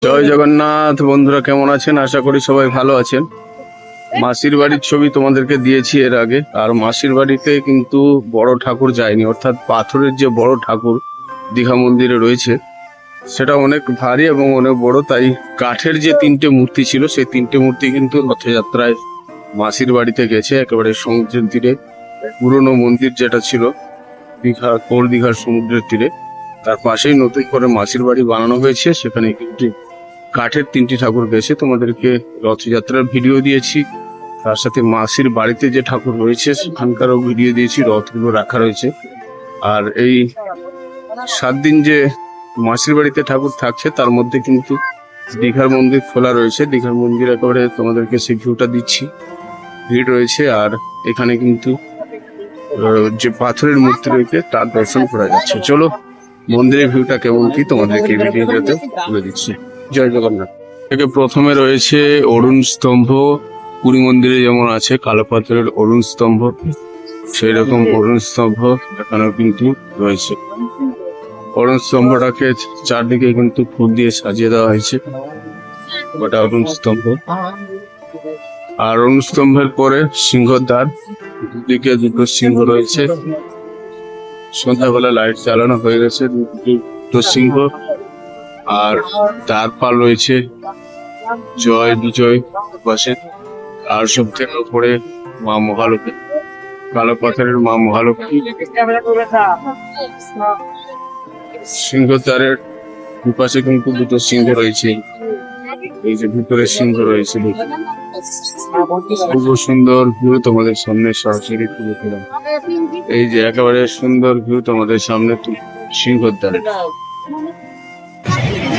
জয় জগন্নাথ বন্ধুরা, কেমন আছেন? আশা করি সবাই ভালো আছেন। মাসির বাড়ির ছবি তোমাদেরকে দিয়েছি এর আগে। আর মাসির বাড়িতে কিন্তু বড় ঠাকুর যায়নি, অর্থাৎ পাথরের যে বড় ঠাকুর দীঘা মন্দিরে রয়েছে সেটা অনেক ভারী এবং অনেক বড়। তাই কাঠের যে তিনটে মূর্তি ছিল সেই তিনটে মূর্তি কিন্তু রথযাত্রায় মাসির বাড়িতে গেছে। একেবারে সমুদ্রের তীরে পুরনো মন্দির যেটা ছিল দীঘা, কোল দীঘার সমুদ্রের তীরে, তার পাশেই নতুন করে মাসির বাড়ি বানানো হয়েছে। সেখানে কিন্তু কাঠের তিনটি ঠাকুর গেছে। তোমাদেরকে রথযাত্রার ভিডিও দিয়েছি, তার সাথে মাসির বাড়িতে যে ঠাকুর রয়েছে সেখানকারও ভিডিও দিয়েছি, রথগুলো রাখা রয়েছে। আর এই 7 দিন যে মাসির বাড়িতে ঠাকুর থাকছে তার মধ্যে কিন্তু দীঘার মন্দির খোলা রয়েছে। দীঘার মন্দির একেবারে তোমাদেরকে সেই ভিউটা দিচ্ছি, ভিড় রয়েছে। আর এখানে কিন্তু যে পাথরের মূর্তি রয়েছে তার দর্শন করা যাচ্ছে। চলো মন্দিরের ভিউটা কেমন কি তোমাদেরকে ভিডিওতে তুলে দিচ্ছি। জয় জগন্নাথ। থেকে প্রথমে রয়েছে অরুণ স্তম্ভ। পুরী মন্দিরে যেমন আছে কালো পাথরের অরুণ স্তম্ভ, সেই রকম অরুণ স্তম্ভ এখানেও কিন্তু রয়েছে। অরুণ স্তম্ভটাকে চারদিকে কিন্তু ফুল দিয়ে সাজিয়ে দেওয়া হয়েছে, ওটা অরুণ স্তম্ভ। আর অরুণ স্তম্ভের পরে সিংহদ্বার, দুদিকে দুটো সিংহ রয়েছে। সন্ধ্যাবেলা লাইট চালানো হয়ে গেছে, দুটো সিংহ। আর দ্বারপাল রয়েছে জয় বিজয় পাশে। আর সব থেকে উপরে মা মহালক্ষ্মী, কালো পাথরের মা মহালক্ষ্মী। সিংহদ্বারের দুপাশে কিন্তু দুটো সিংহ রয়েছে, এই যে ভিতরে সিংহ রয়েছে। খুব সুন্দর ভিউ তোমাদের সামনে সরাসরি তুলে দিলাম। এই যে একেবারে সুন্দর ভিউ তোমাদের সামনে সিংহদ্বারের।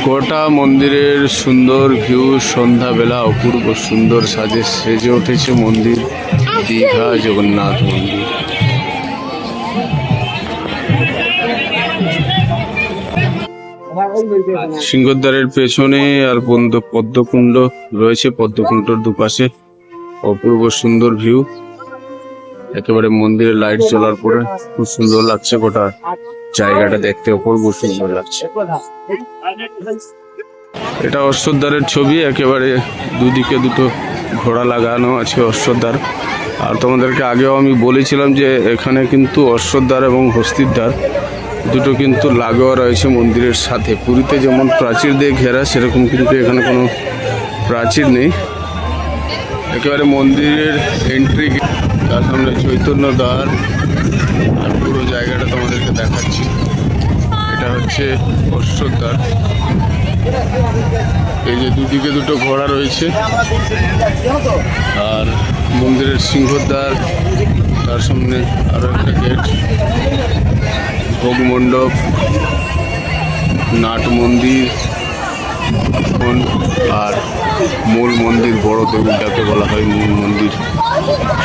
গোটা মন্দিরের সুন্দর ভিউ, সন্ধ্যাবেলা অপূর্ব সুন্দর সাজে সেজে উঠেছে মন্দির, দীঘা জগন্নাথ মন্দির। সিংহদ্বারের পেছনে আর পদ্মকুণ্ড রয়েছে, পদ্মকুণ্ডর দুপাশে অপূর্ব সুন্দর ভিউ। একেবারে মন্দিরের লাইট জ্বলার পরে খুব সুন্দর লাগছে, গোটা জায়গাটা দেখতে অপূর্ব সুন্দর লাগছে। এটা অশ্বদ্বারের ছবি, একেবারে দুদিকে দুটো ঘোড়া লাগানো আছে অশ্বদ্বার। আর তোমাদেরকে আগেও আমি বলেছিলাম যে এখানে কিন্তু অশ্বদ্বার এবং হস্তিদ্বার দুটো কিন্তু লাগোয়া রয়েছে মন্দিরের সাথে। পুরীতে যেমন প্রাচীর দিয়ে ঘেরা, সেরকম কিন্তু এখানে কোনো প্রাচীর নেই। একেবারে মন্দিরের এন্ট্রি, তার সামনে চৈতন্য দ্বার। আর পুরো জায়গাটা তোমাদেরকে দেখাচ্ছি। এটা হচ্ছে অশ্বদ্বার। এই যে দুদিকে দুটো ঘোড়া রয়েছে। আর মন্দিরের সিংহদ্বার, তার সামনে আরো একটা গেট, ভোগ মণ্ডপ, নাট মন্দির আর মূল মন্দির, বড় দেউল যাকে বলা হয় মূল মন্দির,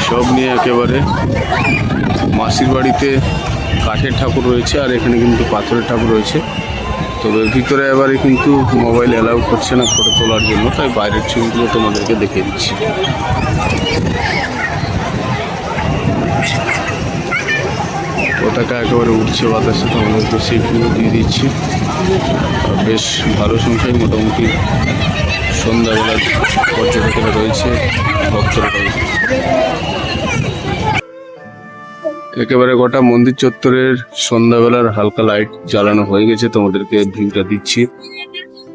সব নিয়ে একেবারে মাসির বাড়িতে কাঠের ঠাকুর রয়েছে আর এখানে কিন্তু পাথরের ঠাকুর রয়েছে। তবে ভিতরে এবারে কিন্তু মোবাইল অ্যালাউ করছে না ফটো তোলার জন্য, তাই বাইরের ছবিগুলো তোমাদেরকে দেখিয়ে দিচ্ছি। পতাকা একেবারে উঠছে বাতাসে, তোমাদেরকে সেই ভিউ দিয়ে দিচ্ছি। বেশ ভালো সংখ্যায় মোটামুটি সন্ধ্যাবেলা পর্যটকেরা রয়েছে, ভক্তরা রয়েছে। একেবারে গোটা মন্দির চত্বরের সন্ধ্যাবেলার হালকা লাইট জ্বালানো হয়ে গেছে, তোমাদেরকে ভিউটা দিচ্ছি।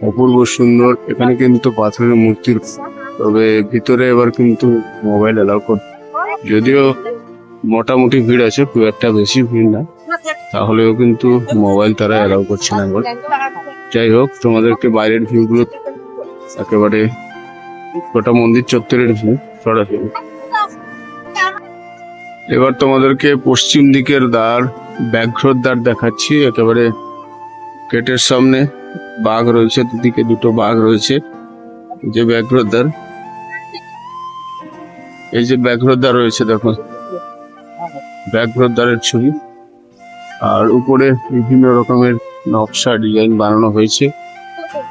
অপূর্ব সুন্দর। এখানে কিন্তু পাথরের মূর্তির, তবে ভিতরে এবার কিন্তু মোবাইল অ্যালাউ করে, যদিও মোটামুটি ভিড় আছে, খুব একটা বেশি ভিড় না, তাহলেও কিন্তু মোবাইল তারা অ্যালাউ করছে না এবার। যাই হোক, তোমাদেরকে বাইরের ভিউগুলো একেবারে গোটা মন্দির চত্বরের ভিউ সরাসরি। এবার তোমাদেরকে পশ্চিম দিকের দ্বার, ব্যাঘ্রর দ্বার দেখাচ্ছি। একেবারে গেটের সামনে বাঘ রয়েছে, দুদিকে দুটো বাঘ রয়েছে। যে ব্যাঘ্রর দ্বার, এই যে ব্যাঘ্রর দ্বার রয়েছে, দেখো ব্যাঘ্রর দ্বারের ছবি। আর উপরে বিভিন্ন রকমের নকশা ডিজাইন বানানো হয়েছে,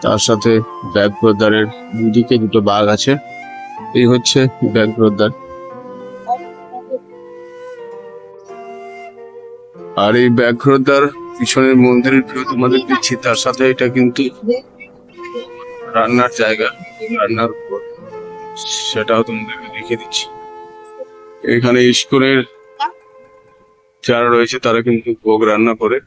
তার সাথে ব্যাঘ্রর দ্বারের দুদিকে দুটো বাঘ আছে। এই হচ্ছে ব্যাঘ্রর দ্বার। আর এই ব্যাঘ্রদ্বার পিছনের মন্দিরের ভিউ তোমাদের দিচ্ছি, তার সাথে এটা কিন্তু রান্নার জায়গা, রান্নার ঘর, সেটাও তোমাদেরকে দেখিয়ে দিচ্ছি। এখানে ইস্কনের যারা রয়েছে তারা কিন্তু ভোগ রান্না করে।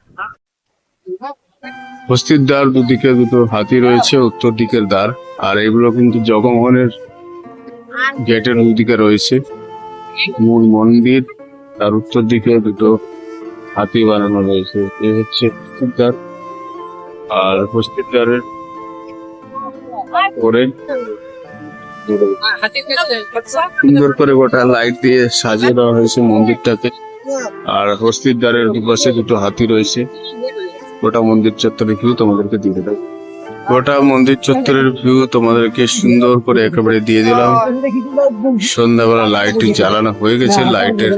বস্তির দ্বার দুদিকে দুটো হাতি রয়েছে, উত্তর দিকের দ্বার, আর এগুলো কিন্তু জগমোহনের গেটের দুদিকে রয়েছে। মূল মন্দির, তার উত্তর দিকে দুটো হাতি বানানো রয়েছে। এ হচ্ছে বস্তির দ্বার, আর বস্তির দ্বারের পরে সুন্দর করে গোটা লাইট দিয়ে সাজিয়ে দেওয়া হয়েছে মন্দিরটাকে। আর বস্তির দ্বারের দুপাশে দুটো হাতি রয়েছে। গোটা মন্দির চত্বরের ভিউ তোমাদেরকে দিয়ে দিলাম। গোটা মন্দির চত্বরের ভিউ তোমাদেরকে সুন্দর করে একেবারে দিয়ে দিলাম। সন্ধ্যাবেলা লাইট জ্বালানো হয়ে গেছে, লাইটের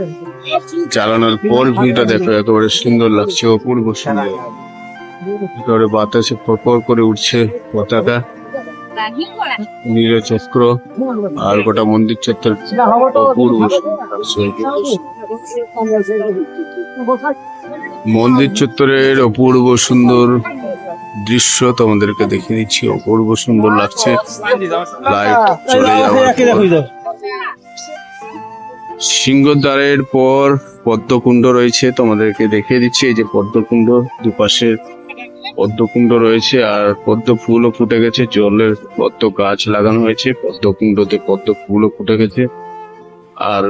জ্বালানোর পর ভিউটা দেখো একেবারে সুন্দর লাগছে, অপূর্ব সুন্দর। একেবারে বাতাসে ফরফর করে উঠছে পতাকা, নীলচক্র, আর গোটা মন্দির চত্বর অপূর্ব সুন্দর লাগছে। মন্দির চত্বরের অপূর্ব সুন্দর দৃশ্য তোমাদেরকে দেখিয়ে দিচ্ছি, অপূর্ব সুন্দর লাগছে। লাইট চলে যাওয়ার পর সিংহদ্বারের পর পদ্মকুণ্ড রয়েছে, তোমাদেরকে দেখিয়ে দিচ্ছি। এই যে পদ্মকুণ্ড, দুপাশে পদ্মকুণ্ড রয়েছে, আর পদ্ম ফুলও ফুটে গেছে। জলের পদ্ম গাছ লাগানো হয়েছে, পদ্মকুণ্ডতে পদ্ম ফুলও ফুটে গেছে। আর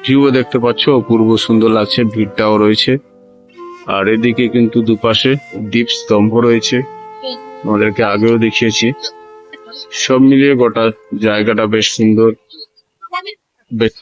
ভিউ দেখতে পাচ্ছ, অপূর্ব সুন্দর লাগছে। ভিড়টাও রয়েছে, আর এদিকে কিন্তু দুপাশে দীপ স্তম্ভ রয়েছে, আমাদেরকে আগেও দেখিয়েছি। সব মিলিয়ে গোটা জায়গাটা বেশ সুন্দর, বেশ